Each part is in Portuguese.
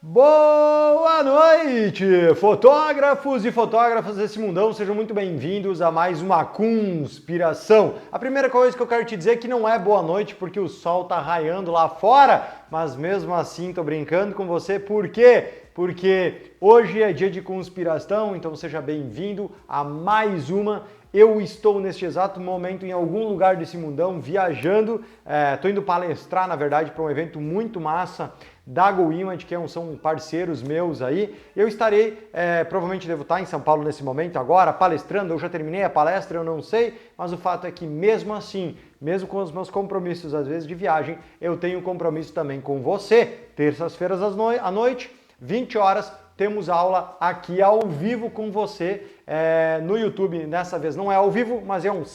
Boa noite, fotógrafos e fotógrafas desse mundão, sejam muito bem-vindos a mais uma conspiração. A primeira coisa que eu quero te dizer é que não é boa noite porque o sol tá raiando lá fora, mas mesmo assim tô brincando com você, por quê? Porque hoje é dia de conspiração, então seja bem-vindo a mais uma. Eu estou neste exato momento em algum lugar desse mundão viajando, tô indo palestrar na verdade para um evento muito massa da GoImage, que são parceiros meus aí. Eu estarei, provavelmente devo estar em São Paulo nesse momento agora, palestrando. Eu já terminei a palestra, eu não sei, mas o fato é que mesmo assim, mesmo com os meus compromissos às vezes de viagem, eu tenho compromisso também com você. Terças-feiras à noite, 20 horas, temos aula aqui ao vivo com você no YouTube. Dessa vez não é ao vivo, mas é um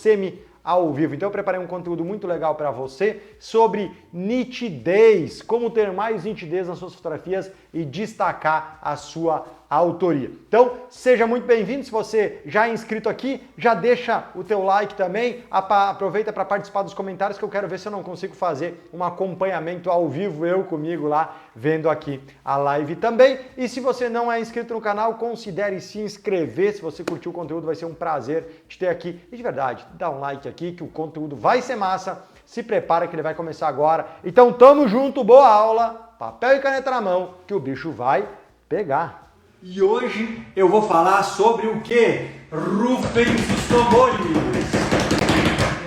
ao vivo. Então eu preparei um conteúdo muito legal para você sobre nitidez, como ter mais nitidez nas suas fotografias e destacar a sua autoria. Então seja muito bem-vindo. Se você já é inscrito aqui, já deixa o teu like também, aproveita para participar dos comentários que eu quero ver se eu não consigo fazer um acompanhamento ao vivo, eu comigo lá, vendo aqui a live também. E se você não é inscrito no canal, considere se inscrever. Se você curtiu o conteúdo, vai ser um prazer te ter aqui. E de verdade, dá um like aqui que o conteúdo vai ser massa. Se prepara que ele vai começar agora. Então tamo junto, boa aula, papel e caneta na mão, que o bicho vai pegar. E hoje eu vou falar sobre o que? Rufem os tambores!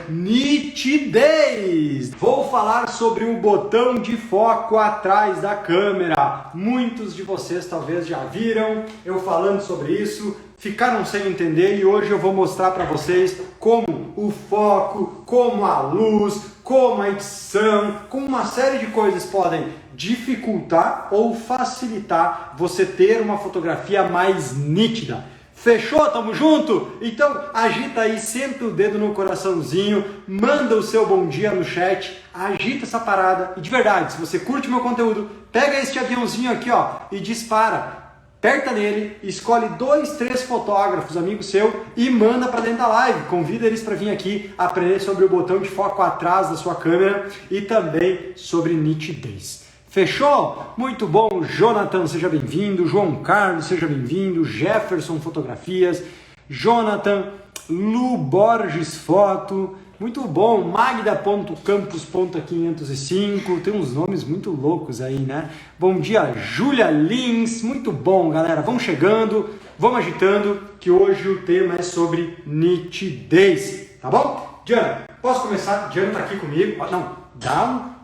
Nitidez! Vou falar sobre o botão de foco atrás da câmera. Muitos de vocês talvez já viram eu falando sobre isso, ficaram sem entender e hoje eu vou mostrar para vocês como o foco, como a luz, como a edição, como uma série de coisas podem dificultar ou facilitar você ter uma fotografia mais nítida. Fechou? Tamo junto? Então agita aí, senta o dedo no coraçãozinho, manda o seu bom dia no chat, agita essa parada e de verdade, se você curte meu conteúdo, pega este aviãozinho aqui ó e dispara. Aperta nele, escolhe 2, 3 fotógrafos, amigo seu, e manda para dentro da live. Convida eles para vir aqui aprender sobre o botão de foco atrás da sua câmera e também sobre nitidez. Fechou? Muito bom. Jonathan, seja bem-vindo. João Carlos, seja bem-vindo. Jefferson Fotografias. Jonathan, Lu Borges Foto. Muito bom. Magda.campos.505. Tem uns nomes muito loucos aí, né? Bom dia, Júlia Lins. Muito bom, galera. Vamos chegando, vamos agitando, que hoje o tema é sobre nitidez. Tá bom? Diana, posso começar? Diana tá aqui comigo. Não,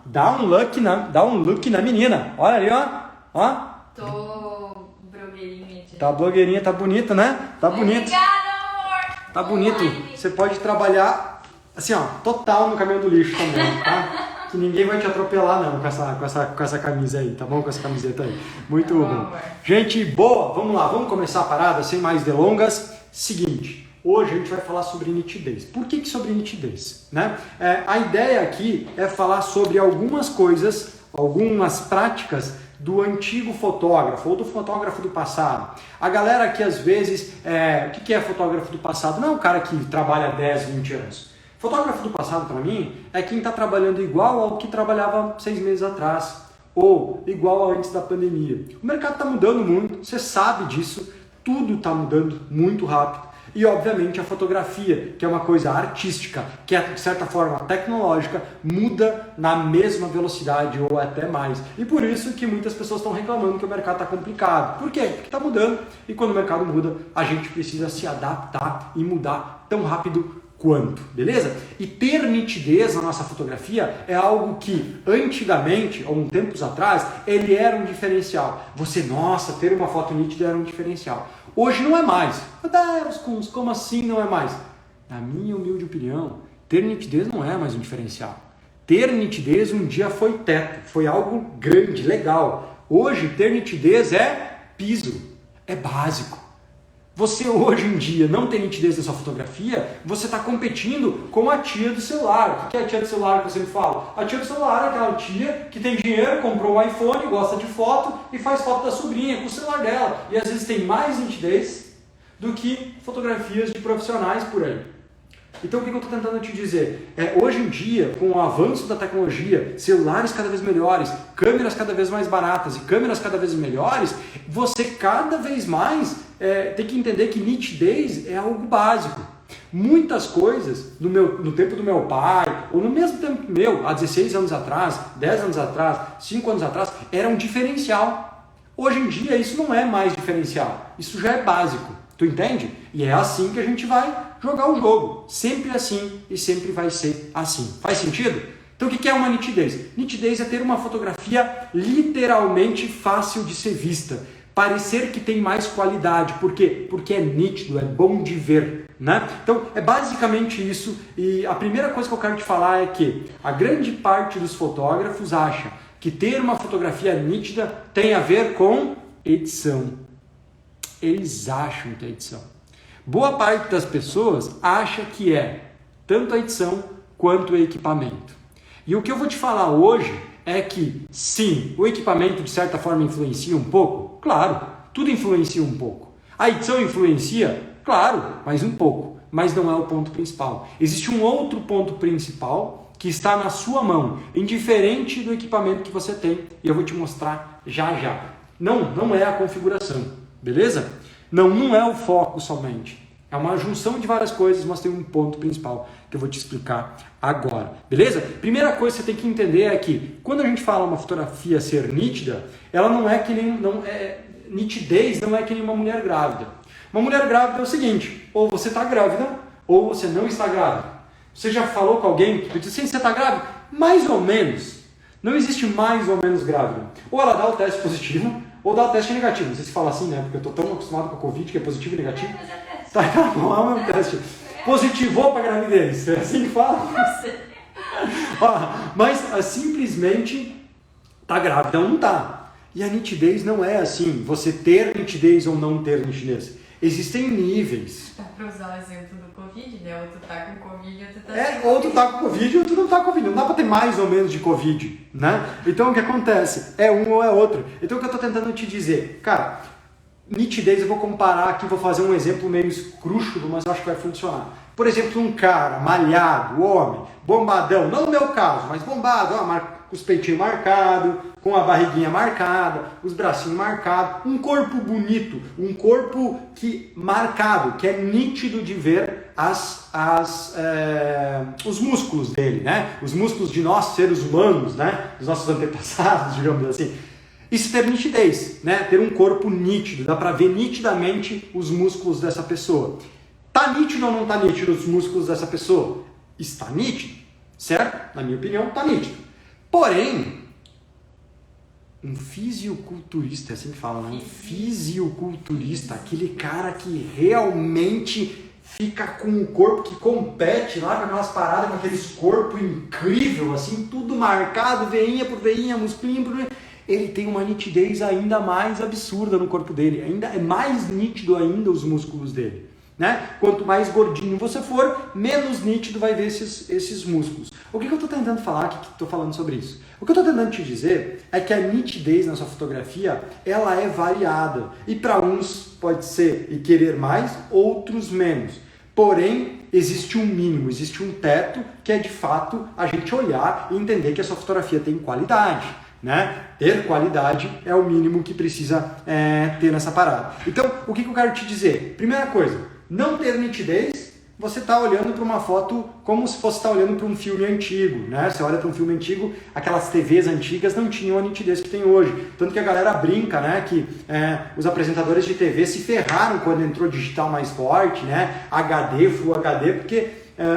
dá um look na menina. Olha ali, ó. Tô blogueirinha. Tá blogueirinha, tá bonita, né? Tá bonito. Obrigada, amor. Tá bonito. Você pode trabalhar assim, ó, total no caminhão do lixo também, tá? Que ninguém vai te atropelar não com essa camisa aí, tá bom? Com essa camiseta aí. Muito bom. Amor. Gente boa, vamos lá, vamos começar a parada sem mais delongas. Seguinte. Hoje a gente vai falar sobre nitidez. Por que sobre nitidez? Né? A ideia aqui é falar sobre algumas coisas, algumas práticas do antigo fotógrafo ou do fotógrafo do passado. A galera que às vezes, o que é fotógrafo do passado? Não é o cara que trabalha 10, 20 anos. Fotógrafo do passado para mim é quem está trabalhando igual ao que trabalhava 6 meses atrás ou igual ao antes da pandemia. O mercado está mudando muito, você sabe disso, tudo está mudando muito rápido. E obviamente a fotografia, que é uma coisa artística, que é de certa forma tecnológica, muda na mesma velocidade ou até mais. E por isso que muitas pessoas estão reclamando que o mercado está complicado. Por quê? Porque está mudando e quando o mercado muda, a gente precisa se adaptar e mudar tão rápido quanto, beleza? E ter nitidez na nossa fotografia é algo que antigamente, ou um tempos atrás, ele era um diferencial. Nossa, ter uma foto nítida era um diferencial. Hoje não é mais. Meu Deus, como assim não é mais? Na minha humilde opinião, ter nitidez não é mais um diferencial. Ter nitidez um dia foi teto, foi algo grande, legal. Hoje, ter nitidez é piso, é básico. Você hoje em dia não tem nitidez na sua fotografia, você está competindo com a tia do celular. O que é a tia do celular que eu sempre falo? A tia do celular é aquela tia que tem dinheiro, comprou um iPhone, gosta de foto e faz foto da sobrinha com o celular dela. E às vezes tem mais nitidez do que fotografias de profissionais por aí. Então o que eu estou tentando te dizer? Hoje em dia, com o avanço da tecnologia, celulares cada vez melhores, câmeras cada vez mais baratas e câmeras cada vez melhores, você cada vez mais tem que entender que nitidez é algo básico. Muitas coisas, no tempo do meu pai, ou no mesmo tempo meu, há 16 anos atrás, 10 anos atrás, 5 anos atrás, era um diferencial. Hoje em dia isso não é mais diferencial, isso já é básico, tu entende? E é assim que a gente vai jogar o jogo, sempre assim e sempre vai ser assim. Faz sentido? Então o que é uma nitidez? Nitidez é ter uma fotografia literalmente fácil de ser vista, parecer que tem mais qualidade. Por quê? Porque é nítido, é bom de ver, né? Então é basicamente isso. E a primeira coisa que eu quero te falar é que a grande parte dos fotógrafos acha que ter uma fotografia nítida tem a ver com edição. Eles acham que é edição. Boa parte das pessoas acha que é tanto a edição quanto o equipamento. E o que eu vou te falar hoje é que, sim, o equipamento de certa forma influencia um pouco. Claro, tudo influencia um pouco. A edição influencia? Claro, mas um pouco. Mas não é o ponto principal. Existe um outro ponto principal que está na sua mão, indiferente do equipamento que você tem. E eu vou te mostrar já já. Não é a configuração, beleza? Não é o foco somente. É uma junção de várias coisas, mas tem um ponto principal que eu vou te explicar agora, beleza? Primeira coisa que você tem que entender é que quando a gente fala uma fotografia ser nítida, ela não é que nem nitidez não é que nem uma mulher grávida. Uma mulher grávida é o seguinte: ou você está grávida ou você não está grávida. Você já falou com alguém que disse assim, você está grávida? Mais ou menos. Não existe mais ou menos grávida. Ou ela dá o teste positivo ou dá o teste negativo. Não sei se fala assim, né? Porque eu estou tão acostumado com a Covid que é positivo e negativo. Tá bom, é o mesmo teste. Positivou para gravidez, é assim que fala? Mas simplesmente tá grávida ou não tá. E a nitidez não é assim, você ter nitidez ou não ter nitidez. Existem níveis. Dá pra usar o exemplo do Covid, né? Ou tu tá com Covid ou tu tá sem Ou tu tá com Covid ou tu não tá com Covid. Não dá pra ter mais ou menos de Covid, né? Então o que acontece? É um ou é outro. Então o que eu tô tentando te dizer? Cara, nitidez eu vou comparar aqui, vou fazer um exemplo meio escrúxulo, mas eu acho que vai funcionar. Por exemplo, um cara malhado, homem, bombadão, não no meu caso, mas bombado, com os peitinhos marcados, com a barriguinha marcada, os bracinhos marcados, um corpo bonito, um corpo marcado, que é nítido de ver os músculos dele, né? Os músculos de nós, seres humanos, né? Dos nossos antepassados, digamos assim. Isso ter nitidez, né? Ter um corpo nítido, dá pra ver nitidamente os músculos dessa pessoa. Tá nítido ou não tá nítido os músculos dessa pessoa? Está nítido, certo? Na minha opinião, tá nítido. Porém, um fisiculturista, é assim que fala, né? Um fisiculturista, aquele cara que realmente fica com um corpo que compete lá com aquelas paradas, com aqueles corpos incrível, assim, tudo marcado, veinha por veinha, musculinho por veinha. Ele tem uma nitidez ainda mais absurda no corpo dele, ainda é mais nítido ainda os músculos dele, né? Quanto mais gordinho você for, menos nítido vai ver esses músculos. O que eu estou tentando falar, que estou falando sobre isso? O que eu estou tentando te dizer é que a nitidez na sua fotografia, ela é variada, e para uns pode ser e querer mais, outros menos. Porém, existe um mínimo, existe um teto que é de fato a gente olhar e entender que a sua fotografia tem qualidade. Né? Ter qualidade é o mínimo que precisa ter nessa parada. Então, o que eu quero te dizer? Primeira coisa, não ter nitidez, você está olhando para uma foto como se fosse estar olhando para um filme antigo, né? Você olha para um filme antigo, aquelas TVs antigas não tinham a nitidez que tem hoje. Tanto que a galera brinca, né? Que os apresentadores de TV se ferraram quando entrou digital mais forte, né? HD, Full HD, porque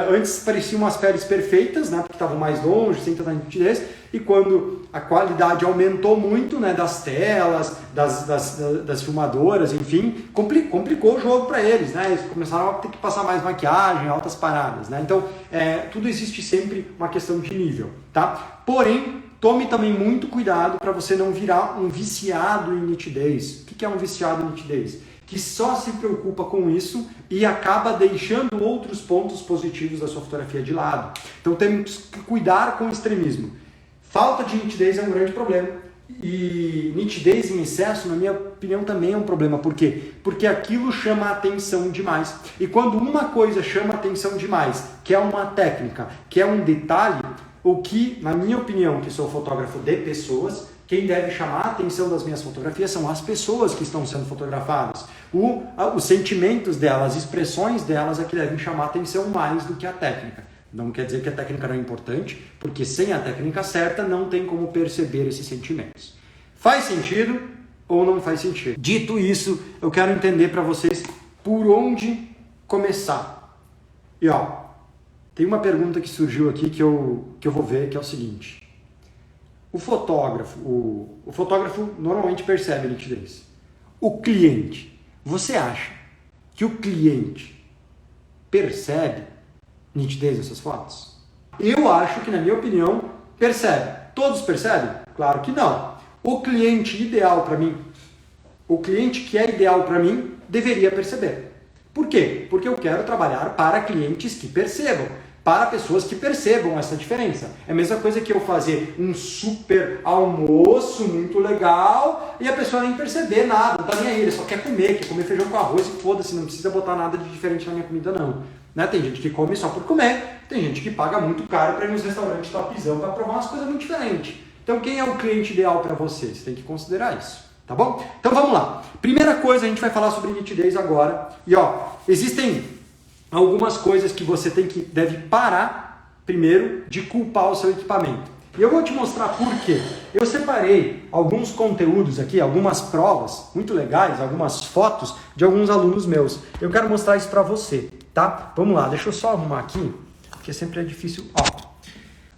antes pareciam umas peles perfeitas, né? Porque estavam mais longe, sem tanta nitidez. E quando a qualidade aumentou muito, né, das telas, das filmadoras, enfim, complicou o jogo para eles, né? Eles começaram a ter que passar mais maquiagem, altas paradas, né? Então, tudo existe sempre uma questão de nível, tá? Porém, tome também muito cuidado para você não virar um viciado em nitidez. O que é um viciado em nitidez? Que só se preocupa com isso e acaba deixando outros pontos positivos da sua fotografia de lado. Então, temos que cuidar com o extremismo. Falta de nitidez é um grande problema E nitidez em excesso, na minha opinião, também é um problema. Por quê? Porque aquilo chama a atenção demais. E quando uma coisa chama a atenção demais, que é uma técnica, que é um detalhe, o que, na minha opinião, que sou fotógrafo de pessoas, quem deve chamar a atenção das minhas fotografias são as pessoas que estão sendo fotografadas. Os sentimentos delas, as expressões delas é que devem chamar a atenção mais do que a técnica. Não quer dizer que a técnica não é importante, porque sem a técnica certa não tem como perceber esses sentimentos. Faz sentido ou não faz sentido? Dito isso, eu quero entender para vocês por onde começar. E tem uma pergunta que surgiu aqui que eu vou ver, que é o seguinte. O fotógrafo normalmente percebe a nitidez. O cliente, você acha que o cliente percebe nitidez dessas fotos? Eu acho que, na minha opinião, percebe. Todos percebem? Claro que não. O cliente ideal para mim, o cliente que é ideal para mim, deveria perceber. Por quê? Porque eu quero trabalhar para clientes que percebam, para pessoas que percebam essa diferença. É a mesma coisa que eu fazer um super almoço muito legal e a pessoa nem perceber nada, não tá nem aí, ele só quer comer feijão com arroz e foda-se, não precisa botar nada de diferente na minha comida não. Né? Tem gente que come só por comer, tem gente que paga muito caro para ir nos restaurantes topzão para provar umas coisas muito diferentes. Então quem é o cliente ideal para você? Você tem que considerar isso, tá bom? Então vamos lá. Primeira coisa, a gente vai falar sobre nitidez agora. E existem algumas coisas que você deve parar primeiro de culpar o seu equipamento. E eu vou te mostrar por quê. Eu separei alguns conteúdos aqui, algumas provas muito legais, algumas fotos de alguns alunos meus. Eu quero mostrar isso para você, tá? Vamos lá, deixa eu só arrumar aqui, porque sempre é difícil.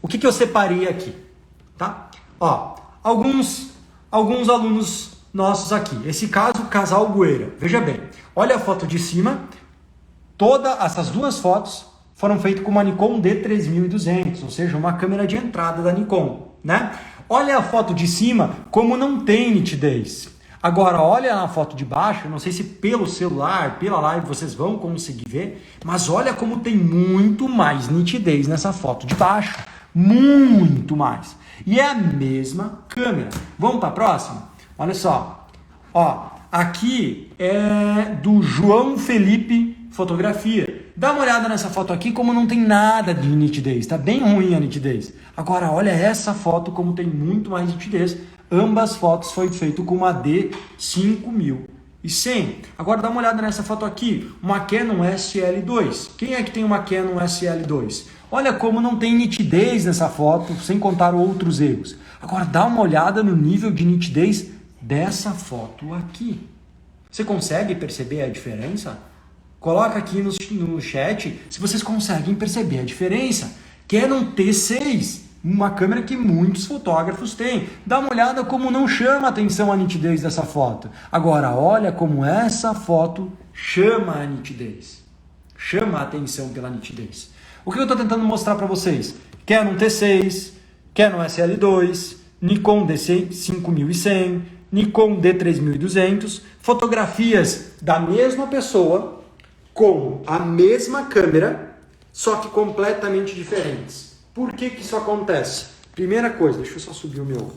O que eu separei aqui, tá? Alguns alunos nossos aqui. Esse caso, casal Gueira. Veja bem, olha a foto de cima. Todas essas duas fotos foram feitas com uma Nikon D3200, ou seja, uma câmera de entrada da Nikon, né? Olha a foto de cima, como não tem nitidez. Agora, olha na foto de baixo, não sei se pelo celular, pela live vocês vão conseguir ver, mas olha como tem muito mais nitidez nessa foto de baixo. Muito mais. E é a mesma câmera. Vamos para a próxima? Olha só. Aqui é do João Felipe Fotografia. Dá uma olhada nessa foto aqui como não tem nada de nitidez. Tá bem ruim a nitidez. Agora olha essa foto como tem muito mais nitidez. Ambas fotos foi feito com uma D5100. Agora dá uma olhada nessa foto aqui. Uma Canon SL2. Quem é que tem uma Canon SL2? Olha como não tem nitidez nessa foto, sem contar outros erros. Agora dá uma olhada no nível de nitidez dessa foto aqui. Você consegue perceber a diferença? Coloca aqui no chat se vocês conseguem perceber a diferença. Canon T6, uma câmera que muitos fotógrafos têm. Dá uma olhada como não chama a atenção a nitidez dessa foto. Agora olha como essa foto chama a nitidez. Chama a atenção pela nitidez. O que eu estou tentando mostrar para vocês? Canon T6, Canon SL2, Nikon D5100, Nikon D3200, fotografias da mesma pessoa com a mesma câmera, só que completamente diferentes. Por que isso acontece? Primeira coisa, deixa eu só subir o meu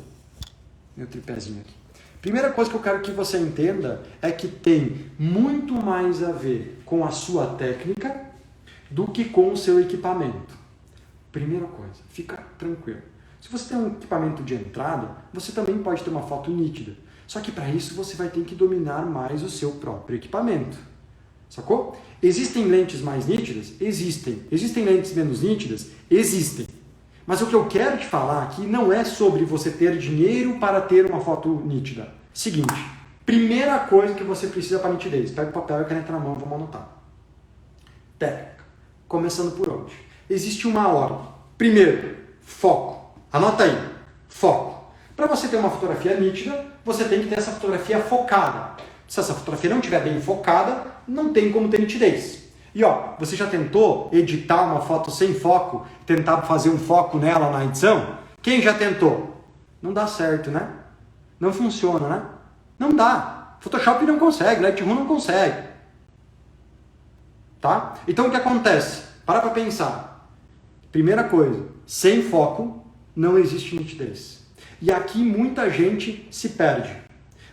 tripézinho aqui. Primeira coisa que eu quero que você entenda é que tem muito mais a ver com a sua técnica do que com o seu equipamento. Primeira coisa, fica tranquilo. Se você tem um equipamento de entrada, você também pode ter uma foto nítida. Só que para isso você vai ter que dominar mais o seu próprio equipamento. Sacou? Existem lentes mais nítidas? Existem. Existem lentes menos nítidas? Existem. Mas o que eu quero te falar aqui não é sobre você ter dinheiro para ter uma foto nítida. Seguinte, primeira coisa que você precisa para nitidez. Pega o papel e a caneta na mão, vamos anotar. Técnica. Começando por onde? Existe uma ordem. Primeiro, foco. Anota aí. Foco. Para você ter uma fotografia nítida, você tem que ter essa fotografia focada. Se essa fotografia não estiver bem focada, não tem como ter nitidez. E você já tentou editar uma foto sem foco, tentar fazer um foco nela na edição? Quem já tentou? Não dá certo, né? Não funciona, né? Não dá. Photoshop não consegue, Lightroom não consegue. Tá? Então o que acontece? Para pensar. Primeira coisa, sem foco não existe nitidez. E aqui muita gente se perde.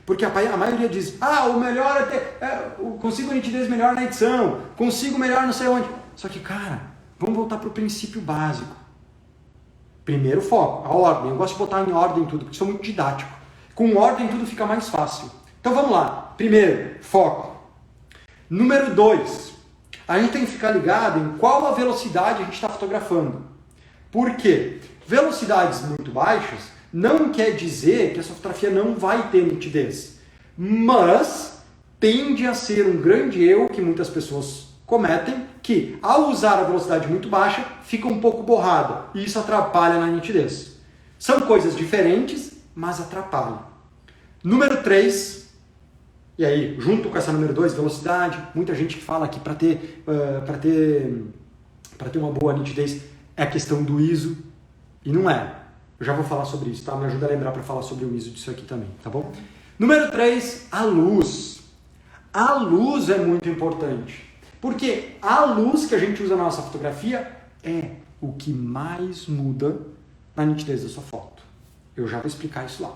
Porque a maioria diz, o melhor é ter, consigo nitidez melhor na edição, consigo melhor não sei onde. Só que, cara, vamos voltar para o princípio básico. Primeiro foco, a ordem. Eu gosto de botar em ordem tudo, porque sou muito didático. Com ordem tudo fica mais fácil. Então vamos lá. Primeiro, foco. Número 2, a gente tem que ficar ligado em qual a velocidade a gente está fotografando. Por quê? Velocidades muito baixas não quer dizer que a sua fotografia não vai ter nitidez, mas tende a ser um grande erro que muitas pessoas cometem, que ao usar a velocidade muito baixa, fica um pouco borrada, e isso atrapalha na nitidez. São coisas diferentes, mas atrapalham. Número 3, e aí, junto com essa número 2, velocidade, muita gente que fala que para ter uma boa nitidez é a questão do ISO, e não é. Eu já vou falar sobre isso, tá? Me ajuda a lembrar para falar sobre o ISO disso aqui também, tá bom? Número 3, a luz. A luz é muito importante, porque a luz que a gente usa na nossa fotografia é o que mais muda na nitidez da sua foto. Eu já vou explicar isso lá.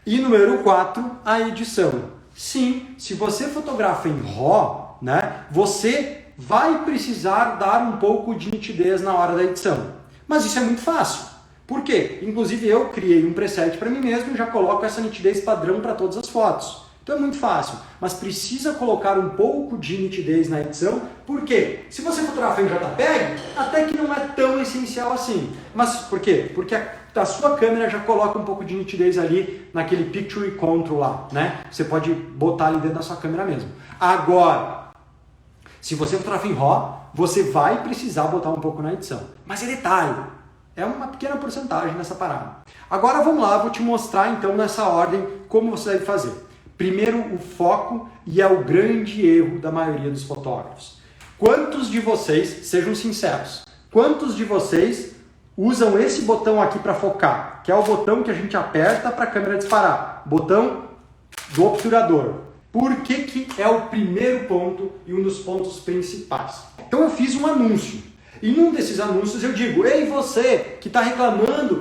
E número 4, a edição. Sim, se você fotografa em RAW, né, você vai precisar dar um pouco de nitidez na hora da edição. Mas isso é muito fácil. Por quê? Inclusive eu criei um preset para mim mesmo e já coloco essa nitidez padrão para todas as fotos. Então é muito fácil, mas precisa colocar um pouco de nitidez na edição, porque se você fotografar em JPEG, até que não é tão essencial assim. Mas por quê? Porque a sua câmera já coloca um pouco de nitidez ali naquele Picture Control lá, né? Você pode botar ali dentro da sua câmera mesmo. Agora, se você fotografar em RAW, você vai precisar botar um pouco na edição. Mas é detalhe. É uma pequena porcentagem nessa parada. Agora vamos lá, eu vou te mostrar então nessa ordem como você deve fazer. Primeiro o foco, e é o grande erro da maioria dos fotógrafos. Quantos de vocês, sejam sinceros, quantos de vocês usam esse botão aqui para focar? Que é o botão que a gente aperta para a câmera disparar. Botão do obturador. Por que é o primeiro ponto e um dos pontos principais? Então eu fiz um anúncio. E num desses anúncios eu digo, ei você que está reclamando,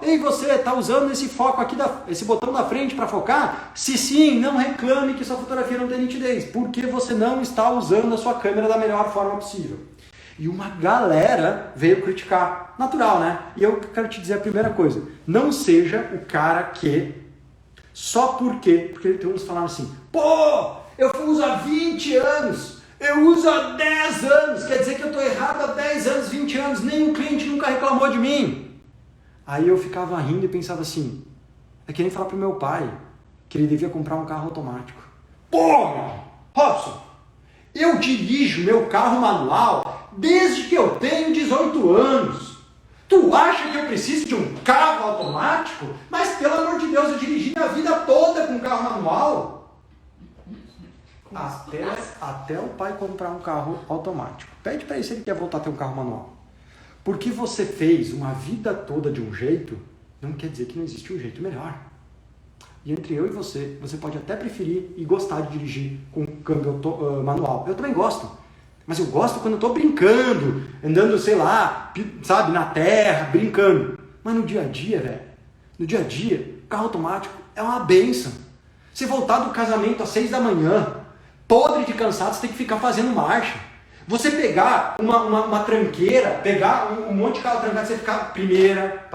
ei você está usando esse foco aqui, esse botão da frente para focar? Se sim, não reclame que sua fotografia não tem nitidez, porque você não está usando a sua câmera da melhor forma possível. E uma galera veio criticar, natural, né? E eu quero te dizer a primeira coisa, não seja o cara que, só porque tem uns falando assim, eu uso há 20 anos, eu uso há 10 anos, quer dizer que eu estou errado há 10 anos, 20 anos, nenhum cliente nunca reclamou de mim. Aí eu ficava rindo e pensava assim, é que nem falar pro meu pai que ele devia comprar um carro automático. Robson, eu dirijo meu carro manual desde que eu tenho 18 anos. Tu acha que eu preciso de um carro automático? Mas pelo amor de Deus, eu dirigi minha vida toda com carro manual. Até o pai comprar um carro automático. Pede para ele se ele quer voltar a ter um carro manual. Porque você fez uma vida toda de um jeito, não quer dizer que não existe um jeito melhor. E entre eu e você pode até preferir e gostar de dirigir com câmbio manual. Eu também gosto. Mas eu gosto quando eu estou brincando, andando, sei lá, sabe, na terra, brincando. Mas no dia a dia, velho, no dia a dia, carro automático é uma bênção. Você voltar do casamento às 6 da manhã, podre de cansado, você tem que ficar fazendo marcha. Você pegar uma tranqueira, pegar um monte de carro trancado, você ficar primeira,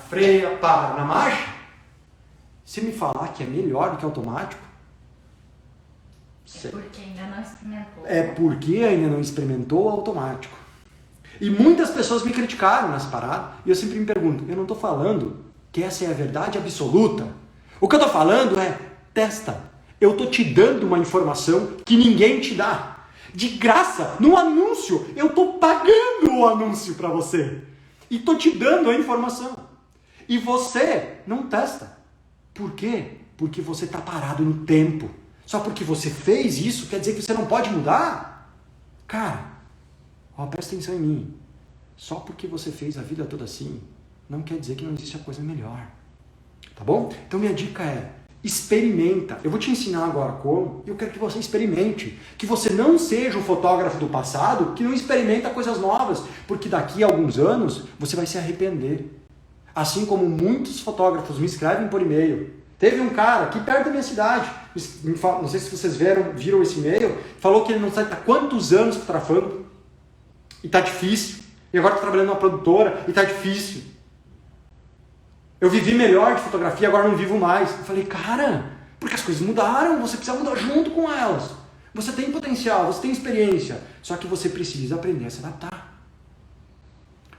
freia, na marcha. Você me falar que é melhor do que automático? É porque ainda não experimentou. É porque ainda não experimentou o automático. E muitas pessoas me criticaram nessa parada, e eu sempre me pergunto, eu não estou falando que essa é a verdade absoluta. O que eu estou falando é, testa. Eu estou te dando uma informação que ninguém te dá. De graça, no anúncio. Eu estou pagando o anúncio para você. E estou te dando a informação. E você não testa. Por quê? Porque você está parado no tempo. Só porque você fez isso, quer dizer que você não pode mudar? Cara, presta atenção em mim. Só porque você fez a vida toda assim, não quer dizer que não existe a coisa melhor. Tá bom? Então minha dica é, experimenta. Eu vou te ensinar agora como, e eu quero que você experimente. Que você não seja um fotógrafo do passado que não experimenta coisas novas, porque daqui a alguns anos você vai se arrepender. Assim como muitos fotógrafos me escrevem por e-mail. Teve um cara aqui perto da minha cidade, não sei se vocês viram esse e-mail, falou que ele não sabe há quantos anos fotografando e tá difícil. E agora está trabalhando numa produtora e tá difícil. Eu vivi melhor de fotografia, agora não vivo mais. Eu falei, cara, porque as coisas mudaram, você precisa mudar junto com elas. Você tem potencial, você tem experiência, só que você precisa aprender a se adaptar.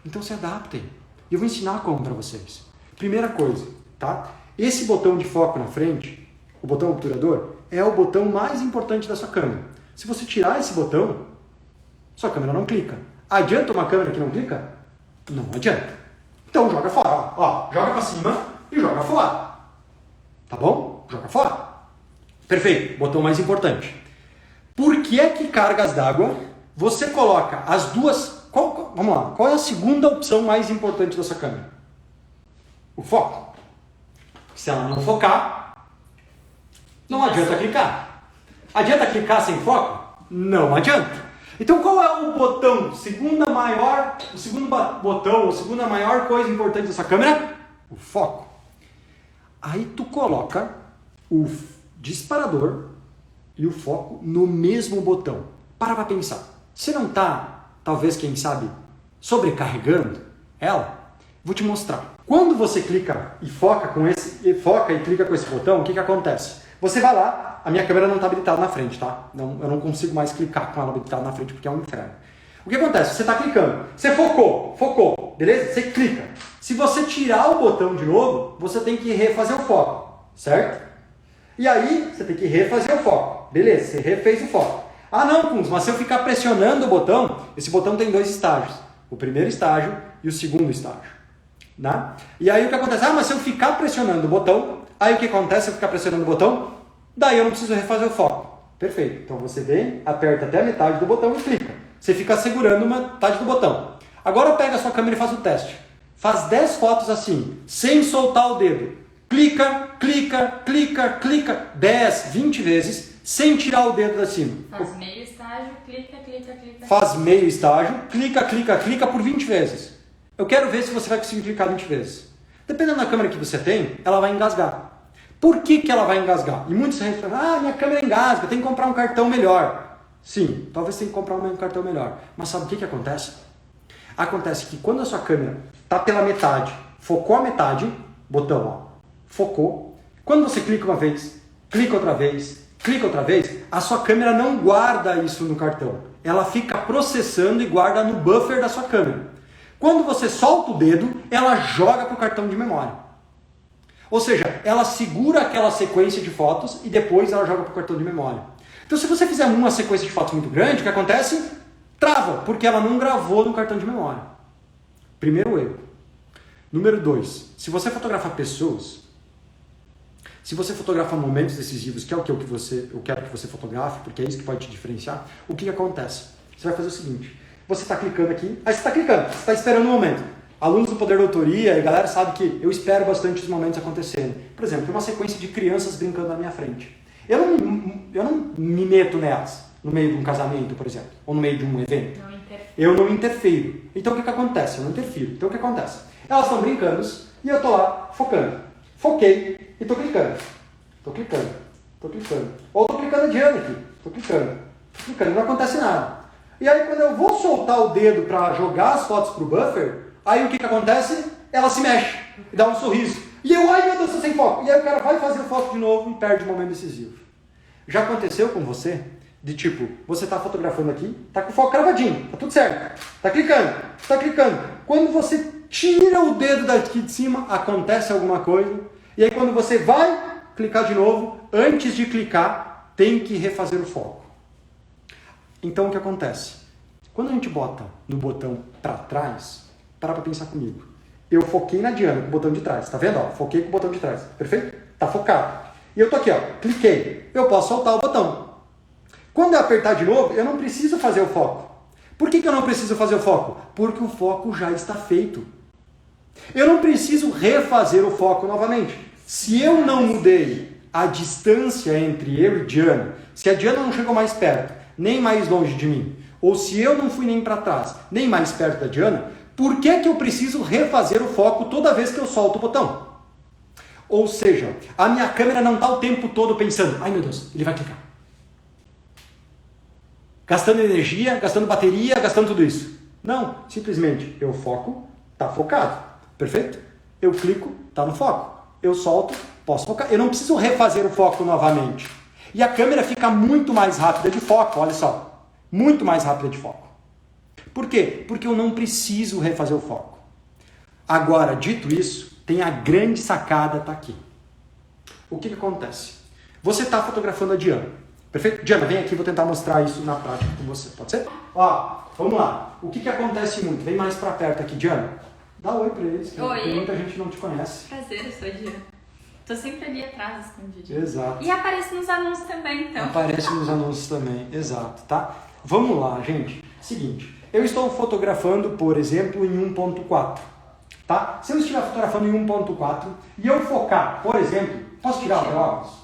Então se adaptem. E eu vou ensinar como para vocês. Primeira coisa, tá? Esse botão de foco na frente, o botão obturador, é o botão mais importante da sua câmera. Se você tirar esse botão, sua câmera não clica. Adianta uma câmera que não clica? Não adianta. Então joga fora, ó, joga para cima e joga fora. Tá bom? Joga fora. Perfeito, botão mais importante. Por que é que cargas d'água você coloca as duas... Vamos lá, qual é a segunda opção mais importante da sua câmera? O foco. Se ela não focar, não adianta clicar. Adianta clicar sem foco? Não adianta. Então qual é o botão, o segundo botão, a segunda maior coisa importante dessa câmera? O foco. Aí tu coloca o disparador e o foco no mesmo botão. Para pensar. Você não está, talvez, quem sabe, sobrecarregando ela? Vou te mostrar. Quando você clica e clica com esse botão, o que acontece? Você vai lá, a minha câmera não está habilitada na frente, tá? Eu não consigo mais clicar com ela habilitada na frente porque é um inferno. O que acontece? Você está clicando, você focou, beleza? Você clica. Se você tirar o botão de novo, você tem que refazer o foco, certo? E aí, você tem que refazer o foco. Beleza, você refez o foco. Ah não, Kunz, mas se eu ficar pressionando o botão, esse botão tem 2 estágios. O primeiro estágio e o segundo estágio. Né? E aí o que acontece? Ah, mas se eu ficar pressionando o botão, aí o que acontece se eu ficar pressionando o botão? Daí eu não preciso refazer o foco. Perfeito. Então você vem, aperta até a metade do botão e clica. Você fica segurando metade do botão. Agora pega a sua câmera e faz o teste. Faz 10 fotos assim, sem soltar o dedo. Clica, clica, clica, clica 10, 20 vezes, sem tirar o dedo da cima. Faz meio estágio, clica, clica, clica. Faz meio estágio, clica, clica, clica por 20 vezes. Eu quero ver se você vai conseguir clicar 20 vezes. Dependendo da câmera que você tem, ela vai engasgar. Por que ela vai engasgar? E muitos falam, minha câmera engasga, tem que comprar um cartão melhor. Sim, talvez tenha que comprar um cartão melhor. Mas sabe o que acontece? Acontece que quando a sua câmera está pela metade, focou a metade, botão, ó, focou. Quando você clica uma vez, clica outra vez, a sua câmera não guarda isso no cartão. Ela fica processando e guarda no buffer da sua câmera. Quando você solta o dedo, ela joga para o cartão de memória. Ou seja, ela segura aquela sequência de fotos e depois ela joga para o cartão de memória. Então se você fizer uma sequência de fotos muito grande, o que acontece? Trava, porque ela não gravou no cartão de memória. Primeiro erro. Número 2. Se você fotografar pessoas, se você fotografar momentos decisivos, que é o que eu quero que você fotografe, porque é isso que pode te diferenciar, o que acontece? Você vai fazer o seguinte. Você está clicando aqui, aí você está clicando, você está esperando um momento. Alunos do Poder da Autoria, e a galera sabe que eu espero bastante os momentos acontecerem. Por exemplo, tem uma sequência de crianças brincando na minha frente. Eu não me meto nelas, no meio de um casamento, por exemplo, ou no meio de um evento. Eu não interfiro. Então o que acontece? Eu não interfiro. Então o que acontece? Elas estão brincando e eu estou lá focando. Foquei e estou clicando. Estou clicando. Ou estou clicando adiante aqui. Estou clicando. Não acontece nada. E aí quando eu vou soltar o dedo para jogar as fotos pro buffer, aí o que acontece? Ela se mexe e dá um sorriso. E eu, ai meu Deus, tô sem foco. E aí o cara vai fazer o foco de novo e perde o momento decisivo. Já aconteceu com você? De tipo, você tá fotografando aqui, tá com o foco cravadinho, tá tudo certo. Tá clicando. Quando você tira o dedo daqui de cima, acontece alguma coisa. E aí quando você vai clicar de novo, antes de clicar, tem que refazer o foco. Então o que acontece? Quando a gente bota no botão para trás, para pensar comigo. Eu foquei na Diana com o botão de trás, tá vendo? Ó, foquei com o botão de trás, perfeito? Tá focado. E eu tô aqui, ó, cliquei. Eu posso soltar o botão. Quando eu apertar de novo, eu não preciso fazer o foco. Por que eu não preciso fazer o foco? Porque o foco já está feito. Eu não preciso refazer o foco novamente. Se eu não mudei a distância entre eu e Diana, se a Diana não chegou mais perto, nem mais longe de mim, ou se eu não fui nem para trás, nem mais perto da Diana, Por que que eu preciso refazer o foco toda vez que eu solto o botão? Ou seja, a minha câmera não está o tempo todo pensando, ai meu Deus, ele vai clicar. Gastando energia, gastando bateria, gastando tudo isso. Não, simplesmente eu foco, está focado. Perfeito? Eu clico, está no foco. Eu solto, posso focar. Eu não preciso refazer o foco novamente. E a câmera fica muito mais rápida de foco, olha só. Muito mais rápida de foco. Por quê? Porque eu não preciso refazer o foco. Agora, dito isso, tem a grande sacada, tá aqui. O que acontece? Você está fotografando a Diana. Perfeito? Diana, vem aqui, vou tentar mostrar isso na prática com você. Pode ser? Ó, vamos lá. O que acontece muito? Vem mais pra perto aqui, Diana. Dá oi pra eles, que Oi. muita gente não te conhece. Prazer, eu sou a Diana. Tô sempre ali atrás, escondidinha. Exato. E aparece nos anúncios também, então. Aparece nos anúncios também, exato, tá? Vamos lá, gente. Seguinte, eu estou fotografando, por exemplo, em 1.4, tá? Se eu estiver fotografando em 1.4 e eu focar, por exemplo, posso tirar o óculos?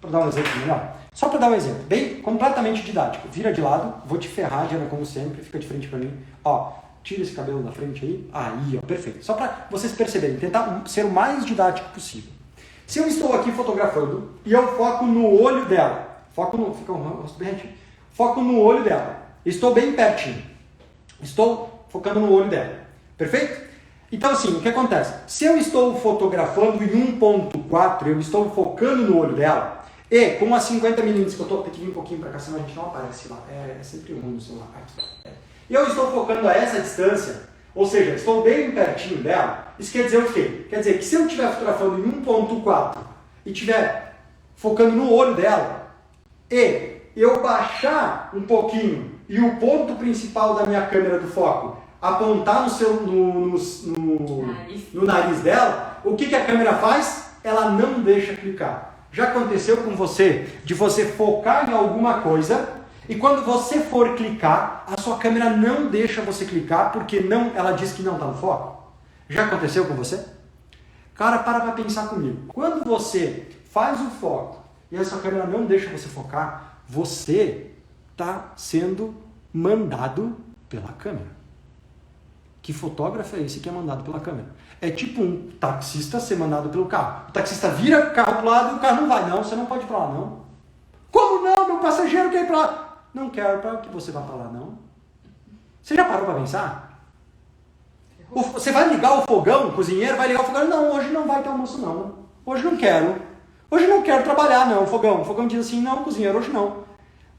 Para dar um exemplo melhor? Só para dar um exemplo, bem completamente didático. Vira de lado, vou te ferrar, Diana, como sempre, fica de frente para mim. Ó, tira esse cabelo da frente aí. Aí, ó, perfeito. Só para vocês perceberem, tentar ser o mais didático possível. Se eu estou aqui fotografando e eu foco no olho dela, fica um rosto bem retinho, foco no olho dela, estou bem pertinho, estou focando no olho dela, perfeito? Então assim, o que acontece? Se eu estou fotografando em 1.4, eu estou focando no olho dela, e com as 50mm que eu estou, tem que vir um pouquinho para cá, senão a gente não aparece lá, é sempre ruim no celular, aqui. Eu estou focando a essa distância, ou seja, estou bem pertinho dela. Isso quer dizer o quê? Quer dizer que se eu estiver fotografando em 1.4 e estiver focando no olho dela e eu baixar um pouquinho e o ponto principal da minha câmera do foco apontar no nariz dela, o que a câmera faz? Ela não deixa clicar. Já aconteceu com você de você focar em alguma coisa e quando você for clicar, a sua câmera não deixa você clicar porque ela diz que não está no foco? Já aconteceu com você? Cara, para pensar comigo. Quando você faz o foco e a sua câmera não deixa você focar, você está sendo mandado pela câmera. Que fotógrafo é esse que é mandado pela câmera? É tipo um taxista ser mandado pelo carro. O taxista vira o carro para o lado e o carro não vai. Não, você não pode ir para lá, não. Como não? Meu passageiro quer ir para lá. Não quero para que você vá para lá, não. Você já parou para pensar? Você vai ligar o fogão, o cozinheiro vai ligar o fogão. Não, hoje não vai ter almoço, não. Hoje não quero. Hoje não quero trabalhar, não, o fogão. O fogão diz assim, não, cozinheiro, hoje não.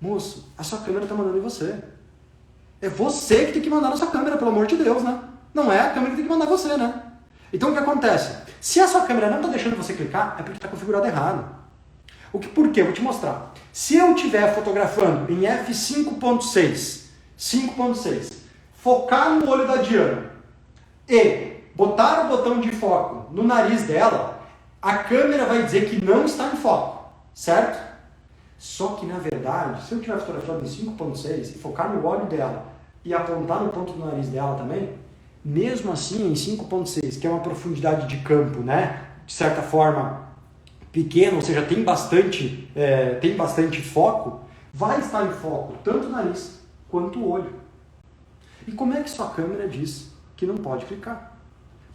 Moço, a sua câmera está mandando em você. É você que tem que mandar na sua câmera, pelo amor de Deus, né? Não é a câmera que tem que mandar você, né? Então o que acontece? Se a sua câmera não está deixando você clicar, é porque está configurado errado. Por quê? Eu vou te mostrar. Se eu estiver fotografando em f5.6, 5.6, focar no olho da Diana e botar o botão de foco no nariz dela, a câmera vai dizer que não está em foco, certo? Só que, na verdade, se eu estiver fotografando em 5.6 e focar no olho dela e apontar no ponto do nariz dela também, mesmo assim, em 5.6, que é uma profundidade de campo, né? De certa forma, pequena, ou seja, tem bastante foco, vai estar em foco tanto o nariz quanto o olho. E como é que sua câmera diz que não pode clicar?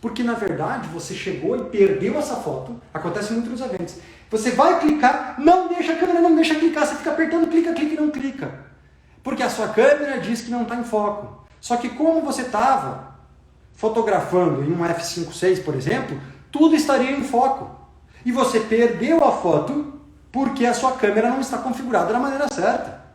Porque, na verdade, você chegou e perdeu essa foto. Acontece muito nos eventos. Você vai clicar, não deixa a câmera, não deixa clicar. Você fica apertando, clica, clica e não clica. Porque a sua câmera diz que não está em foco. Só que como você estava fotografando em um f5.6, por exemplo, tudo estaria em foco. E você perdeu a foto porque a sua câmera não está configurada da maneira certa.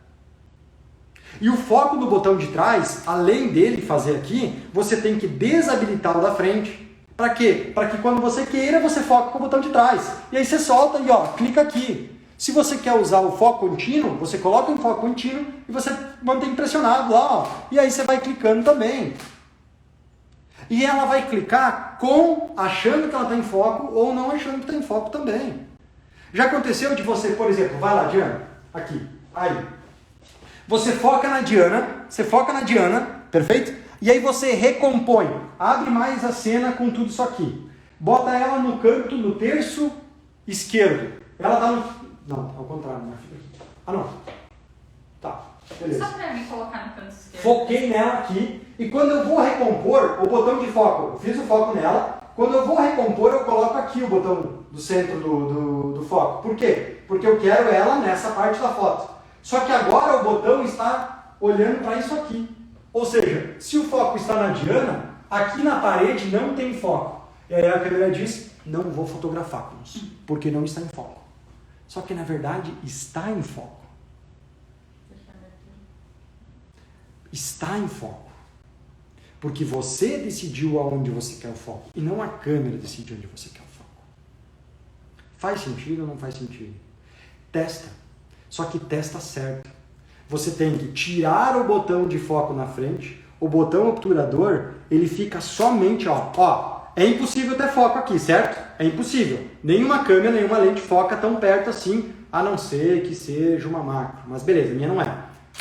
E o foco do botão de trás, além dele fazer aqui, você tem que desabilitar o da frente. Para quê? Para que quando você queira, você foque com o botão de trás. E aí você solta e ó, clica aqui. Se você quer usar o foco contínuo, você coloca em foco contínuo e você mantém pressionado lá, ó. E aí você vai clicando também. E ela vai clicar achando que ela está em foco ou não achando que está em foco também. Já aconteceu de você, por exemplo, vai lá, Diana, aqui, aí. Você foca na Diana, perfeito? E aí você recompõe, abre mais a cena com tudo isso aqui. Bota ela no canto, no terço esquerdo. Ela tá no... Não, ao contrário, né? Ah, não. Tá, beleza. Só pra me colocar no canto esquerdo. Foquei nela aqui. E quando eu vou recompor, o botão de foco, eu fiz o foco nela, quando eu vou recompor, eu coloco aqui o botão do centro do foco. Por quê? Porque eu quero ela nessa parte da foto. Só que agora o botão está olhando para isso aqui. Ou seja, se o foco está na Diana, aqui na parede não tem foco. E aí a câmera diz, não vou fotografar com isso, porque não está em foco. Só que na verdade está em foco. Está em foco. Porque você decidiu aonde você quer o foco. E não a câmera decide onde você quer o foco. Faz sentido ou não faz sentido? Testa. Só que testa certo. Você tem que tirar o botão de foco na frente. O botão obturador, ele fica somente, ó. É impossível ter foco aqui, certo? É impossível. Nenhuma câmera, nenhuma lente foca tão perto assim, a não ser que seja uma macro. Mas beleza, a minha não é.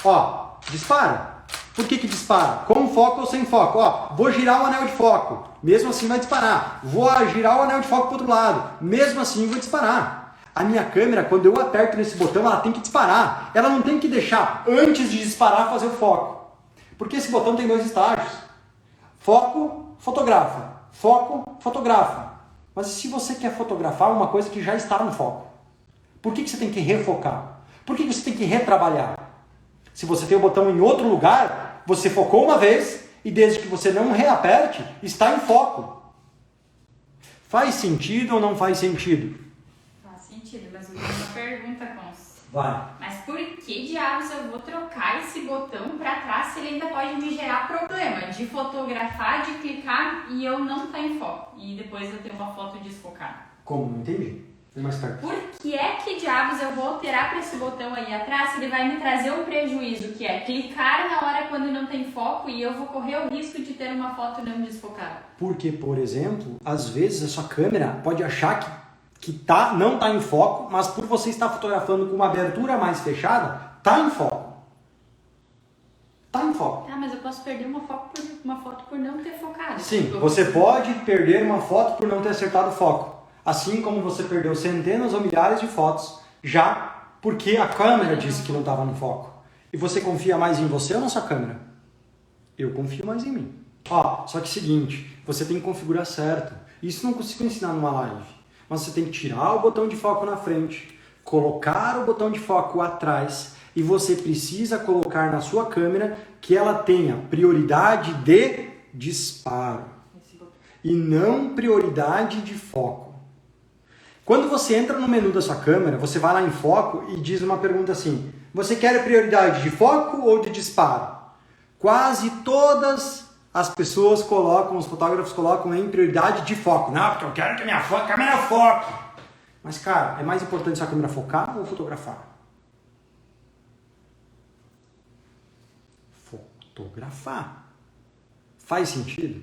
Ó, dispara. Por que dispara? Com foco ou sem foco? Ó, vou girar o anel de foco. Mesmo assim vai disparar. Vou girar o anel de foco para o outro lado. Mesmo assim vai disparar. A minha câmera, quando eu aperto nesse botão, ela tem que disparar. Ela não tem que deixar, antes de disparar, fazer o foco. Porque esse botão tem 2 estágios. Foco, fotografa. Foco, fotografa. Mas e se você quer fotografar uma coisa que já está no foco? Por que você tem que refocar? Por que você tem que retrabalhar? Se você tem o botão em outro lugar, você focou uma vez e desde que você não reaperte, está em foco. Faz sentido ou não faz sentido? Faz sentido, mas eu tenho uma pergunta, Cons. Vai. Mas por que diabos eu vou trocar esse botão pra trás se ele ainda pode me gerar problema de fotografar, de clicar e eu não estar em foco? E depois eu ter uma foto desfocada. Como? Não entendi. Vem mais perto. Por que diabos eu vou alterar para esse botão aí atrás se ele vai me trazer um prejuízo, que é clicar na hora quando não tem foco e eu vou correr o risco de ter uma foto não desfocada? Porque, por exemplo, às vezes a sua câmera pode achar que não está em foco, mas por você estar fotografando com uma abertura mais fechada, está em foco. Está em foco. Tá, mas eu posso perder uma foto por não ter focado. Sim, você pode perder uma foto por não ter acertado o foco. Assim como você perdeu centenas ou milhares de fotos, já porque a câmera disse que não estava no foco. E você confia mais em você ou na sua câmera? Eu confio mais em mim. Ó, só que é o seguinte, você tem que configurar certo. Isso não consigo ensinar numa live. Mas você tem que tirar o botão de foco na frente, colocar o botão de foco atrás e você precisa colocar na sua câmera que ela tenha prioridade de disparo e não prioridade de foco. Quando você entra no menu da sua câmera, você vai lá em foco e diz uma pergunta assim: você quer prioridade de foco ou de disparo? Quase todas as pessoas colocam, os fotógrafos colocam em prioridade de foco. Não, porque eu quero que a minha câmera foque. Mas cara, é mais importante sua câmera focar ou fotografar? Fotografar. Faz sentido?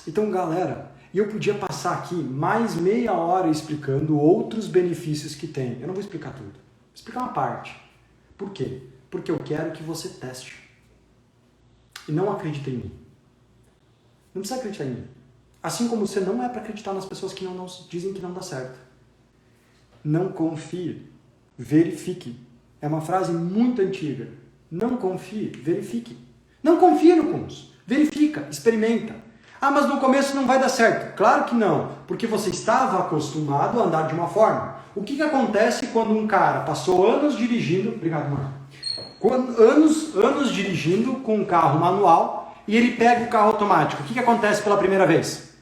Então, galera, eu podia passar aqui mais meia hora explicando outros benefícios que tem. Eu não vou explicar tudo. Vou explicar uma parte. Por quê? Porque eu quero que você teste. E não acredite em mim. Não precisa acreditar em mim. Assim como você não é para acreditar nas pessoas que não dizem que não dá certo. Não confie. Verifique. É uma frase muito antiga. Não confie, verifique. Não confie no Kunz. Verifica, experimenta. Ah, mas no começo não vai dar certo. Claro que não, porque você estava acostumado a andar de uma forma. O que acontece quando um cara passou anos dirigindo... Obrigado, mano. Anos dirigindo com um carro manual e ele pega o carro automático. O que acontece pela primeira vez?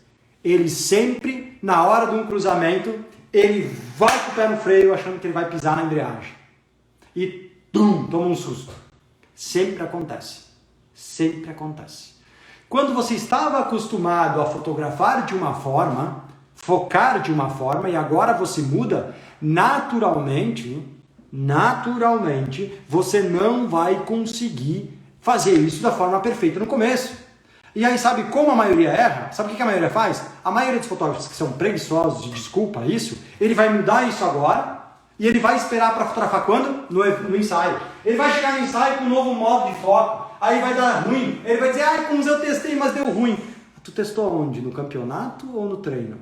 Ele sempre, na hora de um cruzamento, ele vai com o pé no freio achando que ele vai pisar na embreagem. E toma um susto. Sempre acontece. Sempre acontece. Quando você estava acostumado a fotografar de uma forma, focar de uma forma, e agora você muda, naturalmente, você não vai conseguir fazer isso da forma perfeita no começo. E aí sabe como a maioria erra? Sabe o que a maioria faz? A maioria dos fotógrafos que são preguiçosos, e desculpa isso, ele vai mudar isso agora, e ele vai esperar para fotografar quando? No ensaio. Ele vai chegar no ensaio com um novo modo de foco. Aí vai dar ruim. Ele vai dizer, ai, como eu testei, mas deu ruim. Tu testou onde? No campeonato ou no treino?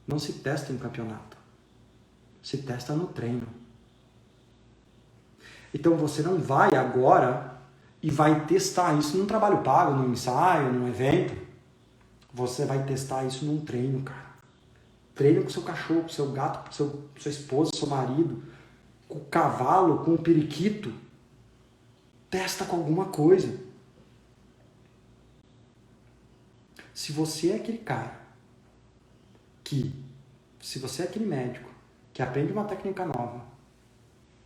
Não se testa em campeonato. Se testa no treino. Então você não vai agora e vai testar isso num trabalho pago, num ensaio, num evento. Você vai testar isso num treino, cara. Treina com seu cachorro, com seu gato, com sua esposa, seu marido, com o cavalo, com o periquito. Testa com alguma coisa. Se você é aquele cara se você é aquele médico que aprende uma técnica nova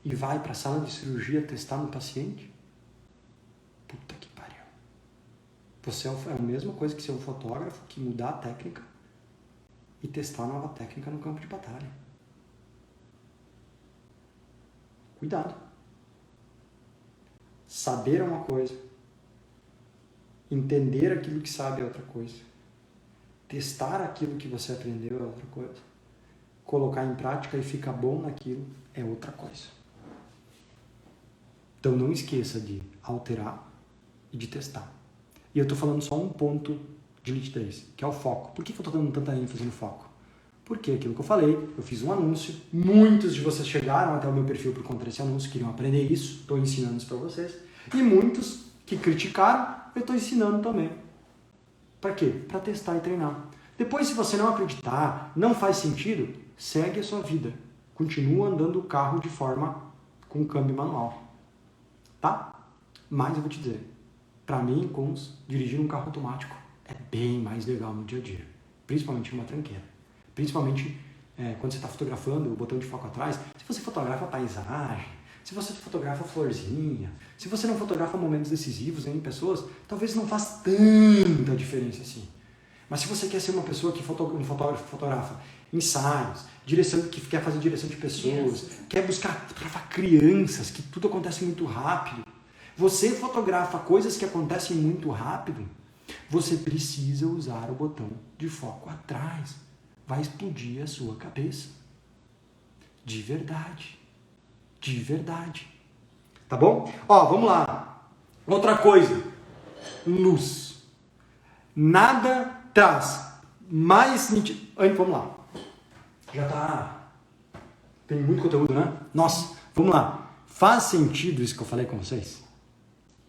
e vai para a sala de cirurgia testar no paciente, puta que pariu. Você é a mesma coisa que ser um fotógrafo que mudar a técnica e testar a nova técnica no campo de batalha. Cuidado. Saber é uma coisa. Entender aquilo que sabe é outra coisa. Testar aquilo que você aprendeu é outra coisa. Colocar em prática e ficar bom naquilo é outra coisa. Então não esqueça de alterar e de testar. E eu estou falando só um ponto de nitidez, que é o foco. Por que eu estou dando tanta ênfase no foco? Porque aquilo que eu falei, eu fiz um anúncio, muitos de vocês chegaram até o meu perfil por conta desse anúncio, queriam aprender isso, estou ensinando isso para vocês. E muitos que criticaram, eu estou ensinando também. Para quê? Para testar e treinar. Depois, se você não acreditar, não faz sentido, segue a sua vida. Continua andando o carro de forma com câmbio manual. Tá? Mas eu vou te dizer, para mim, dirigir um carro automático é bem mais legal no dia a dia. Principalmente numa tranqueira. Principalmente quando você está fotografando o botão de foco atrás. Se você fotografa paisagem, se você fotografa florzinha, se você não fotografa momentos decisivos em pessoas, talvez não faça tanta diferença assim. Mas se você quer ser uma pessoa que um fotógrafo fotografa ensaios, que quer fazer direção de pessoas, quer fotografar crianças, que tudo acontece muito rápido, você fotografa coisas que acontecem muito rápido, você precisa usar o botão de foco atrás. Vai explodir a sua cabeça. De verdade. De verdade. Tá bom? Ó, vamos lá. Outra coisa. Luz. Nada traz mais nitidez. Vamos lá. Já tá... Tem muito conteúdo, né? Nossa, vamos lá. Faz sentido isso que eu falei com vocês?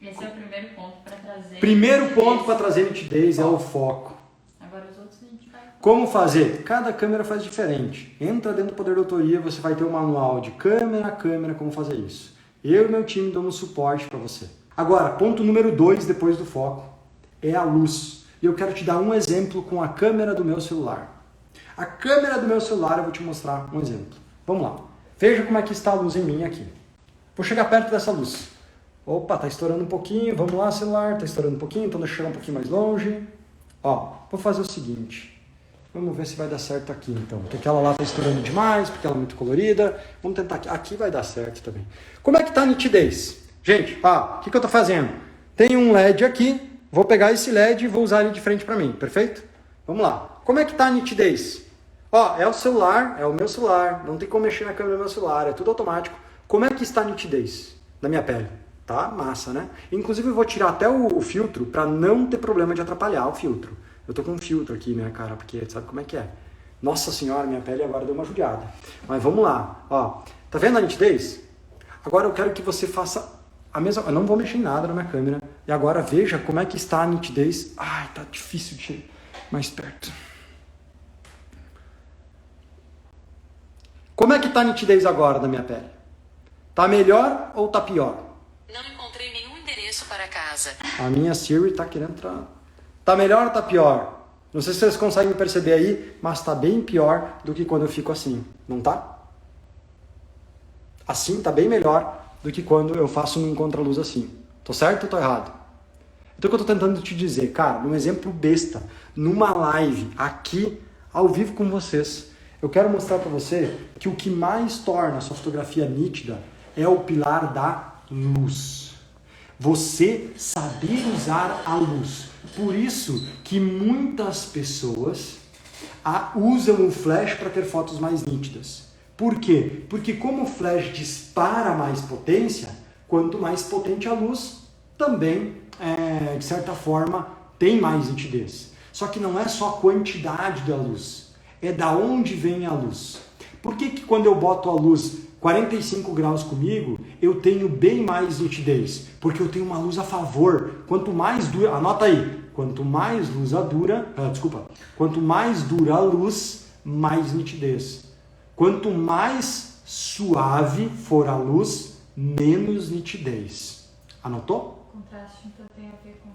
Esse é o primeiro ponto para trazer... Primeiro ponto para trazer nitidez é o foco. Agora os outros a gente vai... Como fazer? Cada câmera faz diferente. Entra dentro do Poder da Autoria, você vai ter um manual de câmera a câmera, como fazer isso. Eu e meu time damos suporte para você. Agora, ponto número 2 depois do foco é a luz. E eu quero te dar um exemplo com a câmera do meu celular. A câmera do meu celular eu vou te mostrar um exemplo. Vamos lá. Veja como é que está a luz em mim aqui. Vou chegar perto dessa luz. Opa, tá estourando um pouquinho. Vamos lá, celular. Tá estourando um pouquinho, então deixa eu chegar um pouquinho mais longe. Ó, vou fazer o seguinte. Vamos ver se vai dar certo aqui, então. Porque aquela lá tá estourando demais, porque ela é muito colorida. Vamos tentar aqui. Aqui vai dar certo também. Como é que tá a nitidez? Gente, ó, o que eu tô fazendo? Tem um LED aqui. Vou pegar esse LED e vou usar ele de frente para mim, perfeito? Vamos lá. Como é que tá a nitidez? Ó, é o celular, é o meu celular. Não tem como mexer na câmera do meu celular, é tudo automático. Como é que está a nitidez da minha pele? Tá massa, né? Inclusive eu vou tirar até o filtro para não ter problema de atrapalhar o filtro. Eu tô com um filtro aqui, né, cara? Porque sabe como é que é? Nossa senhora, minha pele agora deu uma judiada. Mas vamos lá. Ó, tá vendo a nitidez? Agora eu quero que você faça a mesma... Eu não vou mexer em nada na minha câmera. E agora veja como é que está a nitidez. Ai, tá difícil de chegar mais perto. Como é que tá a nitidez agora da minha pele? Tá melhor ou tá pior? Não encontrei nenhum endereço para casa. A minha Siri tá querendo entrar. Tá melhor ou tá pior? Não sei se vocês conseguem perceber aí, mas tá bem pior do que quando eu fico assim. Não tá? Assim tá bem melhor do que quando eu faço um contraluz assim. Tô certo ou tô errado? Então o que eu tô tentando te dizer, cara, num exemplo besta, numa live, aqui, ao vivo com vocês, eu quero mostrar para você que o que mais torna a sua fotografia nítida é o pilar da luz. Você saber usar a luz. Por isso que muitas pessoas usam o flash para ter fotos mais nítidas. Por quê? Porque como o flash dispara mais potência, quanto mais potente a luz, também, de certa forma, tem mais nitidez. Só que não é só a quantidade da luz, é da onde vem a luz. Por que quando eu boto a luz 45 graus comigo, eu tenho bem mais nitidez, porque eu tenho uma luz a favor. Quanto mais dura, anota aí, quanto mais dura a luz, mais nitidez. Quanto mais suave for a luz, menos nitidez. Anotou? Contraste então tem a ver com...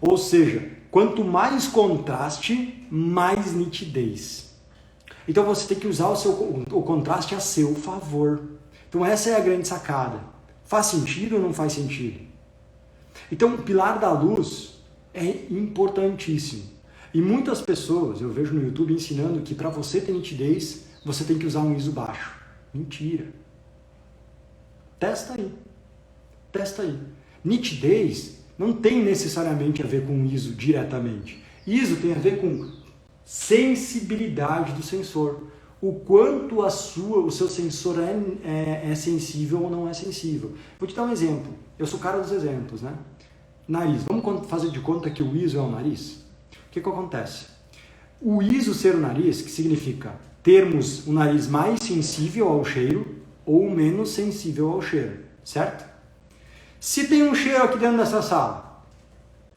Ou seja, quanto mais contraste, mais nitidez. Então você tem que usar o contraste a seu favor. Então essa é a grande sacada. Faz sentido ou não faz sentido? Então o pilar da luz é importantíssimo. E muitas pessoas, eu vejo no YouTube ensinando que para você ter nitidez, você tem que usar um ISO baixo. Mentira. Testa aí. Testa aí. Nitidez não tem necessariamente a ver com ISO diretamente. ISO tem a ver com sensibilidade do sensor. O quanto o seu sensor é sensível ou não é sensível. Vou te dar um exemplo. Eu sou o cara dos exemplos, né? Nariz. Vamos fazer de conta que o ISO é o nariz? O que acontece? O ISO ser o nariz, que significa termos o nariz mais sensível ao cheiro ou menos sensível ao cheiro, certo? Se tem um cheiro aqui dentro dessa sala,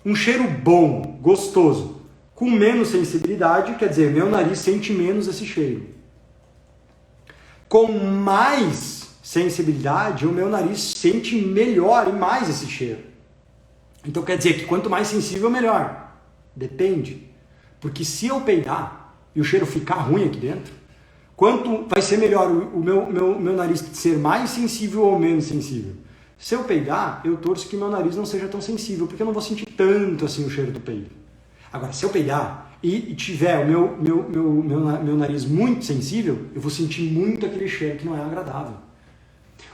um cheiro bom, gostoso, com menos sensibilidade, quer dizer, meu nariz sente menos esse cheiro. Com mais sensibilidade, o meu nariz sente melhor e mais esse cheiro. Então quer dizer que quanto mais sensível, melhor. Depende. Porque se eu peidar e o cheiro ficar ruim aqui dentro, quanto vai ser melhor o meu nariz ser mais sensível ou menos sensível? Se eu peidar, eu torço que meu nariz não seja tão sensível, porque eu não vou sentir tanto assim o cheiro do peido. Agora, se eu peidar e tiver o meu nariz muito sensível, eu vou sentir muito aquele cheiro que não é agradável.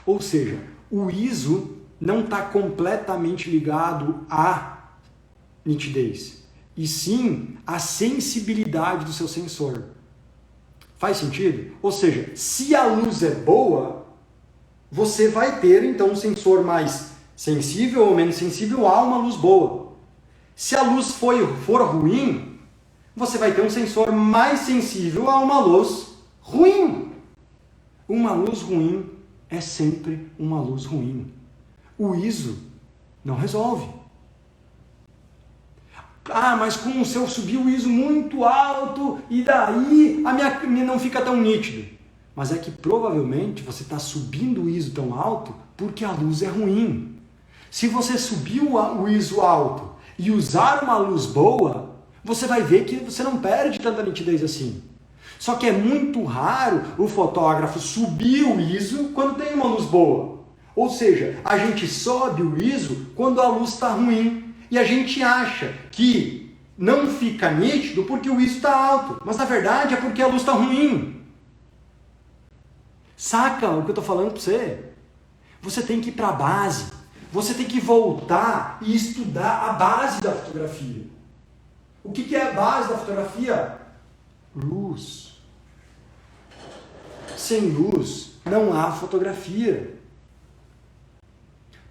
Ou seja, o ISO não está completamente ligado à nitidez, e sim à sensibilidade do seu sensor. Faz sentido? Ou seja, se a luz é boa, você vai ter então um sensor mais sensível ou menos sensível a uma luz boa. Se a luz for ruim, você vai ter um sensor mais sensível a uma luz ruim. Uma luz ruim é sempre uma luz ruim. O ISO não resolve. Ah, mas se eu subir o ISO muito alto e daí a minha não fica tão nítido. Mas é que provavelmente você está subindo o ISO tão alto porque a luz é ruim. Se você subir o ISO alto e usar uma luz boa, você vai ver que você não perde tanta nitidez assim. Só que é muito raro o fotógrafo subir o ISO quando tem uma luz boa. Ou seja, a gente sobe o ISO quando a luz está ruim. E a gente acha que não fica nítido porque o ISO está alto. Mas na verdade é porque a luz está ruim. Saca o que eu estou falando para você? Você tem que ir para a base. Você tem que voltar e estudar a base da fotografia. O que é a base da fotografia? Luz. Sem luz não há fotografia.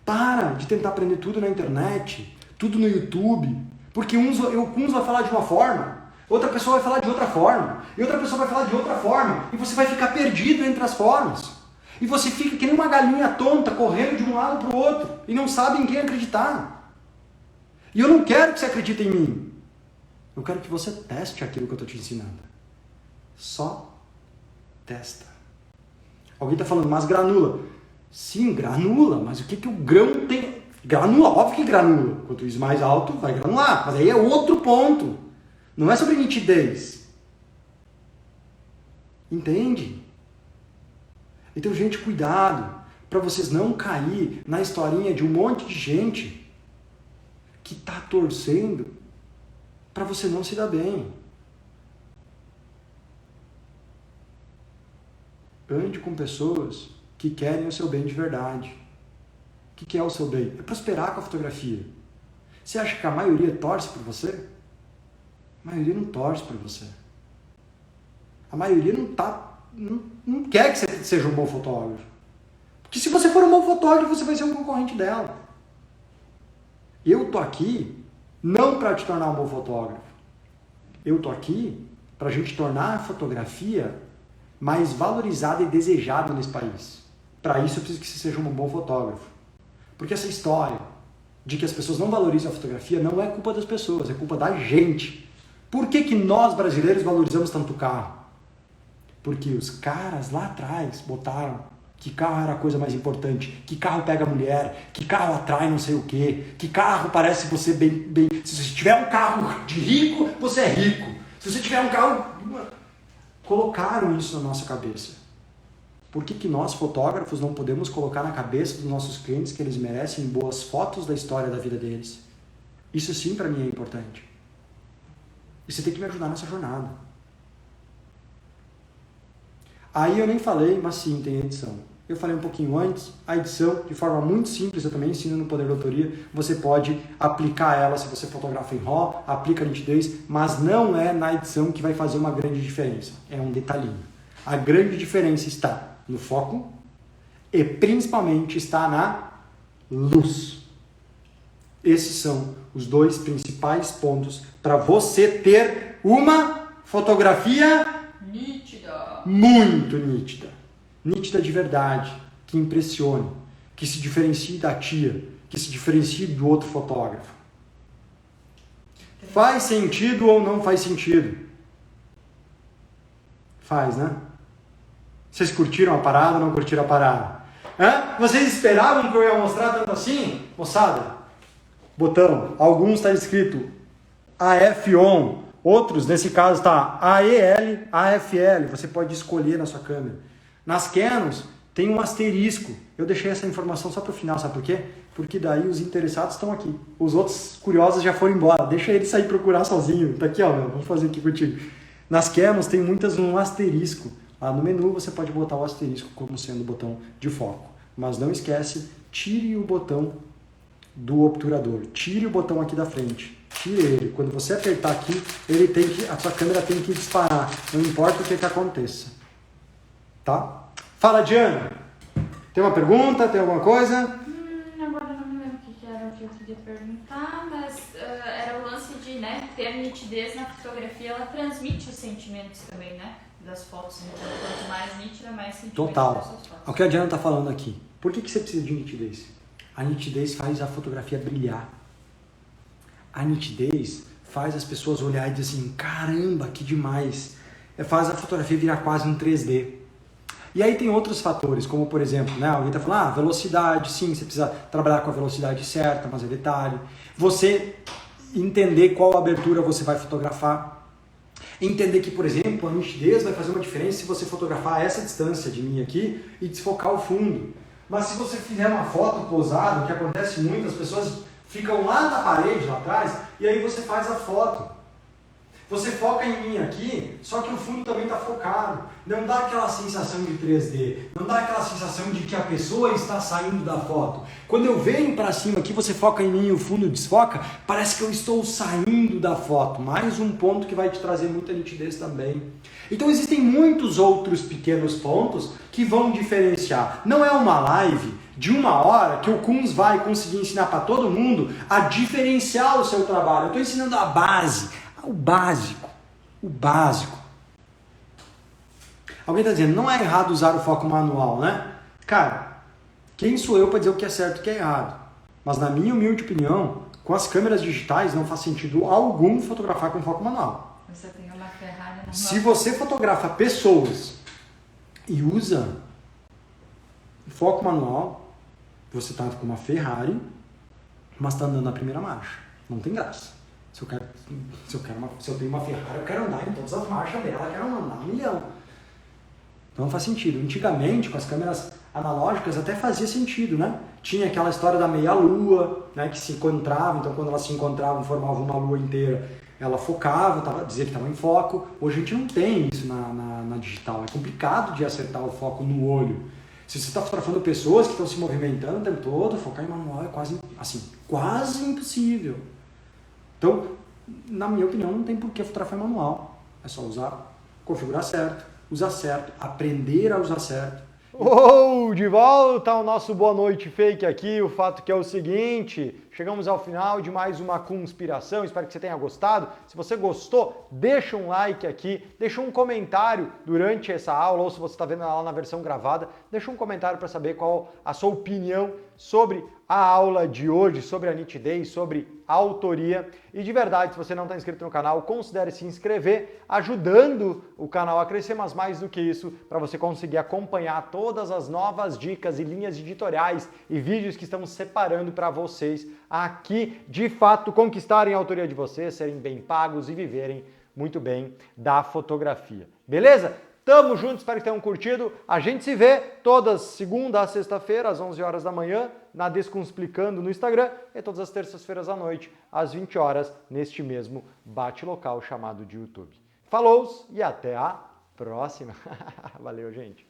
Para de tentar aprender tudo na internet, tudo no YouTube, porque uns vai falar de uma forma, outra pessoa vai falar de outra forma, e outra pessoa vai falar de outra forma, e você vai ficar perdido entre as formas. E você fica que nem uma galinha tonta, correndo de um lado para o outro, e não sabe em quem acreditar. E eu não quero que você acredite em mim. Eu quero que você teste aquilo que eu estou te ensinando. Só testa. Alguém está falando, mas granula. Sim, granula, mas o que o grão tem? Granula, óbvio que granula. Quanto isso mais alto, vai granular. Mas aí é outro ponto. Não é sobre nitidez. Entende? Então, gente, cuidado para vocês não cair na historinha de um monte de gente que está torcendo para você não se dar bem. Ande com pessoas que querem o seu bem de verdade. O que é o seu bem? É prosperar com a fotografia. Você acha que a maioria torce por você? A maioria não torce por você. A maioria não quer que você seja um bom fotógrafo. Porque se você for um bom fotógrafo, você vai ser um concorrente dela. Eu tô aqui não para te tornar um bom fotógrafo. Eu tô aqui para a gente tornar a fotografia mais valorizada e desejada nesse país. Para isso eu preciso que você seja um bom fotógrafo. Porque essa história de que as pessoas não valorizam a fotografia não é culpa das pessoas, é culpa da gente. Por que nós brasileiros valorizamos tanto o carro? Porque os caras lá atrás botaram que carro era a coisa mais importante, que carro pega mulher, que carro atrai não sei o quê, que carro parece você bem... Se você tiver um carro de rico, você é rico. Se você tiver um carro... Colocaram isso na nossa cabeça. Por que nós, fotógrafos, não podemos colocar na cabeça dos nossos clientes que eles merecem boas fotos da história da vida deles? Isso sim, para mim, é importante. E você tem que me ajudar nessa jornada. Aí eu nem falei, mas sim, tem edição. Eu falei um pouquinho antes, a edição, de forma muito simples, eu também ensino no Poder da Autoria, você pode aplicar ela se você fotografa em RAW, aplica a nitidez, mas não é na edição que vai fazer uma grande diferença. É um detalhinho. A grande diferença está no foco e principalmente está na luz. Esses são os dois principais pontos para você ter uma fotografia nítida, muito nítida, nítida de verdade, que impressione, que se diferencie da tia, que se diferencie do outro fotógrafo. Faz sentido ou não faz sentido? Faz, né? Vocês curtiram a parada ou não curtiram a parada? Hã? Vocês esperavam que eu ia mostrar tanto assim? Moçada, botão, alguns está escrito AF-ON, outros, nesse caso, está AEL, AFL, você pode escolher na sua câmera. Nas Canons, tem um asterisco. Eu deixei essa informação só para o final, sabe por quê? Porque daí os interessados estão aqui. Os outros curiosos já foram embora. Deixa ele sair procurar sozinho. Tá aqui, ó, meu. Vamos fazer aqui contigo. Nas Canons tem muitas um asterisco. Lá no menu você pode botar o asterisco como sendo o botão de foco. Mas não esquece, tire o botão do obturador. Tire o botão aqui da frente. Tire ele. Quando você apertar aqui, a sua câmera tem que disparar. Não importa o que aconteça. Tá? Fala, Diana. Tem uma pergunta? Tem alguma coisa? Agora não me lembro o que era o que eu queria perguntar, mas era o lance de, né, ter nitidez na fotografia, ela transmite os sentimentos também, né? Das fotos, então quanto mais nítida, mais sentimento. Total. Das suas fotos. O que a Diana está falando aqui. Por que você precisa de nitidez? A nitidez faz a fotografia brilhar. A nitidez faz as pessoas olharem e dizer assim, caramba, que demais. Faz a fotografia virar quase um 3D. E aí tem outros fatores, como por exemplo, né, alguém está falando, velocidade, sim, você precisa trabalhar com a velocidade certa, mas é detalhe. Você entender qual abertura você vai fotografar. Entender que, por exemplo, a nitidez vai fazer uma diferença se você fotografar essa distância de mim aqui e desfocar o fundo. Mas se você fizer uma foto posada, o que acontece muito, as pessoas ficam lá na parede, lá atrás, e aí você faz a foto. Você foca em mim aqui, só que o fundo também está focado. Não dá aquela sensação de 3D, não dá aquela sensação de que a pessoa está saindo da foto. Quando eu venho para cima aqui, você foca em mim e o fundo desfoca, parece que eu estou saindo da foto. Mais um ponto que vai te trazer muita nitidez também. Então existem muitos outros pequenos pontos que vão diferenciar. Não é uma live de 1 hora que o Kunz vai conseguir ensinar para todo mundo a diferenciar o seu trabalho. Eu estou ensinando a base. O básico. O básico. Alguém está dizendo, não é errado usar o foco manual, né? Cara, quem sou eu para dizer o que é certo e o que é errado? Mas na minha humilde opinião, com as câmeras digitais não faz sentido algum fotografar com foco manual. Você tem uma Ferrari na Se você fotografa pessoas e usa foco manual, você está com uma Ferrari, mas está andando na primeira marcha. Não tem graça. Se eu tenho uma Ferrari, eu quero andar em todas as marchas dela, eu quero andar 1 milhão. Então não faz sentido. Antigamente, com as câmeras analógicas, até fazia sentido, né? Tinha aquela história da meia-lua, né? Que se encontrava, então quando elas se encontravam, formavam uma lua inteira, ela focava, dizia que estava em foco. Hoje a gente não tem isso na digital. É complicado de acertar o foco no olho. Se você está fotografando pessoas que estão se movimentando o tempo todo, focar em manual é quase impossível. Então, na minha opinião, não tem por que fotografar manual. É só usar, configurar certo, usar certo, aprender a usar certo. Oh, de volta ao nosso Boa Noite Fake aqui. O fato que é o seguinte, chegamos ao final de mais uma conspiração, espero que você tenha gostado. Se você gostou, deixa um like aqui, deixa um comentário durante essa aula, ou se você está vendo ela na versão gravada, deixa um comentário para saber qual a sua opinião sobre a aula de hoje, sobre a nitidez, sobre a autoria. E de verdade, se você não está inscrito no canal, considere se inscrever, ajudando o canal a crescer, mas mais do que isso, para você conseguir acompanhar todas as novas dicas e linhas editoriais e vídeos que estamos separando para vocês aqui, de fato, conquistarem a autoria de vocês, serem bem pagos e viverem muito bem da fotografia. Beleza? Tamo junto, espero que tenham curtido. A gente se vê todas segunda a sexta-feira, às 11 horas da manhã, na Desconsplicando no Instagram, e todas as terças-feiras à noite, às 20 horas, neste mesmo bate-local chamado de YouTube. Falou e até a próxima. Valeu, gente.